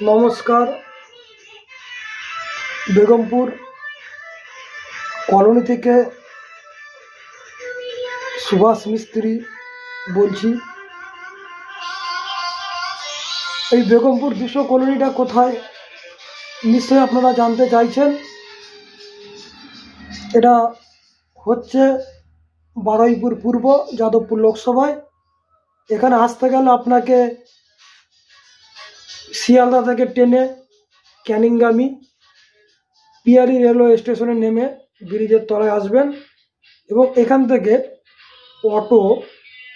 নমস্কার। বেগমপুর কলোনি থেকে সুভাষ মিস্ত্রি বলছি। এই বেগমপুর 200 কলোনিটা কোথায় নিশ্চয়ই আপনারা জানতে চাইছেন। এটা হচ্ছে বারুইপুর পূর্ব, যাদবপুর লোকসভায়। এখানে আসতে গেলে আপনাকে শিয়ালদা থেকে ট্রেনে ক্যানিংগামী পিয়ালি রেলওয়ে স্টেশনে নেমে ব্রিজের তলায় আসবেন এবং এখান থেকে অটো,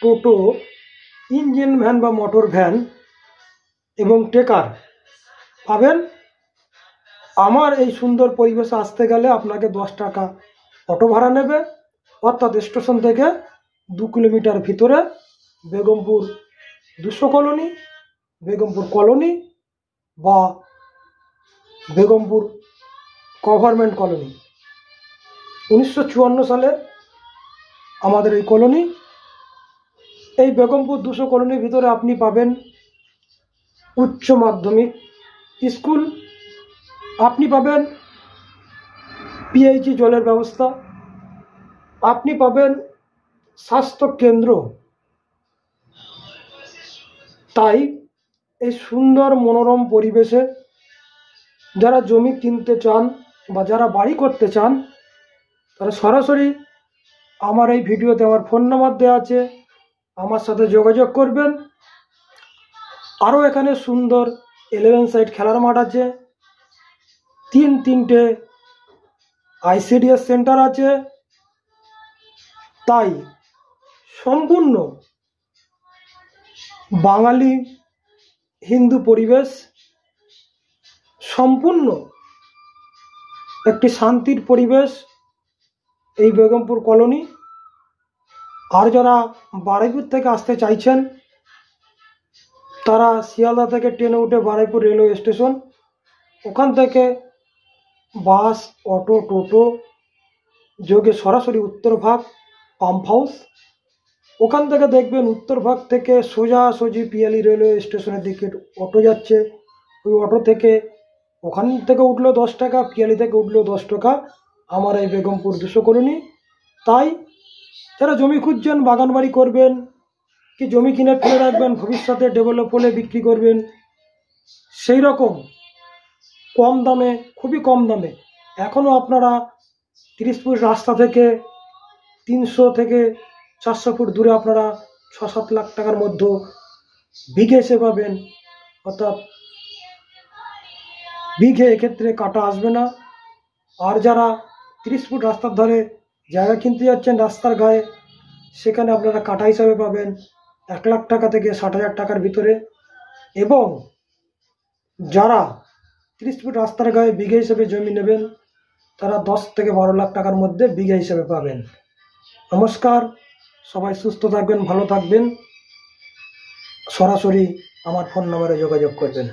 টোটো, ইঞ্জিন ভ্যান বা মোটর ভ্যান এবং ট্রেকার পাবেন। আমার এই সুন্দর পরিবেশে আসতে গেলে আপনাকে 10 টাকা অটো ভাড়া নেবে, অর্থাৎ স্টেশন থেকে 2 কিলোমিটার ভিতরে বেগমপুর 200 কলোনি, বেগমপুর কলোনি বা বেগমপুর গভর্নমেন্ট কলোনি। 1954 সালে আমাদের এই কলোনি। এই বেগমপুর 200 কলোনির ভিতরে আপনি পাবেন উচ্চ মাধ্যমিক স্কুল, আপনি পাবেন পিএইচই জলের ব্যবস্থা, আপনি পাবেন স্বাস্থ্য কেন্দ্র। তাই এই সুন্দর মনোরম পরিবেশে যারা জমি কিনতে চান বা যারা বাড়ি করতে চান, তারা সরাসরি আমার এই ভিডিওতে আমার ফোন নাম্বার দেওয়া আছে, আমার সাথে যোগাযোগ করবেন। আরও এখানে সুন্দর 11 সাইড খেলার মাঠ আছে, তিনটে আইসিডিএস সেন্টার আছে। তাই সম্পূর্ণ বাঙালি হিন্দু পরিবেশ, সম্পূর্ণ একটি শান্তির পরিবেশ এই বেগমপুর কলোনি। আর যারা বারুইপুর থেকে আসতে চাইছেন, তারা শিয়ালদা থেকে ট্রেনে উঠে বারুইপুর রেলওয়ে স্টেশন, ওখান থেকে বাস, অটো, টোটো যোগে সরাসরি উত্তরভাগ পাম্প হাউস। ওখান থেকে দেখবেন উত্তরভাগ থেকে সোজাসুজি পিয়ালি রেলওয়ে স্টেশনের দিকে অটো যাচ্ছে। ওই অটো থেকে ওখান থেকে উঠলেও 10 টাকা, পিয়ালি থেকে উঠলেও 10 টাকা আমার এই বেগমপুর 200 কলোনি। তাই যারা জমি খুঁজছেন, বাগান বাড়ি করবেন কি জমি কিনে ফেলে রাখবেন, ভবিষ্যতে ডেভেলপ হলে বিক্রি করবেন, সেই রকম কম দামে, খুবই কম দামে এখনও আপনারা 30 ফুট রাস্তা থেকে 300 থেকে 400 ফুট দূরে আপনারা 6-7 লাখ টাকার মধ্যে বিঘে এসে পাবেন। অর্থাৎ বিঘে এক্ষেত্রে কাটা আসবে না। আর যারা 30 ফুট রাস্তার ধারে জায়গা কিনতে যাচ্ছেন রাস্তার গায়ে, সেখানে আপনারা কাটা হিসাবে পাবেন 1 লাখ টাকা থেকে 60,000 টাকার ভিতরে। এবং যারা 30 ফুট রাস্তার গায়ে বিঘে হিসেবে জমি নেবেন, তারা 10 থেকে 12 লাখ টাকার মধ্যে বিঘে হিসেবে পাবেন। নমস্কার, সবাই সুস্থ থাকবেন, ভালো থাকবেন। সরাসরি আমার ফোন নম্বরে যোগাযোগ করবেন।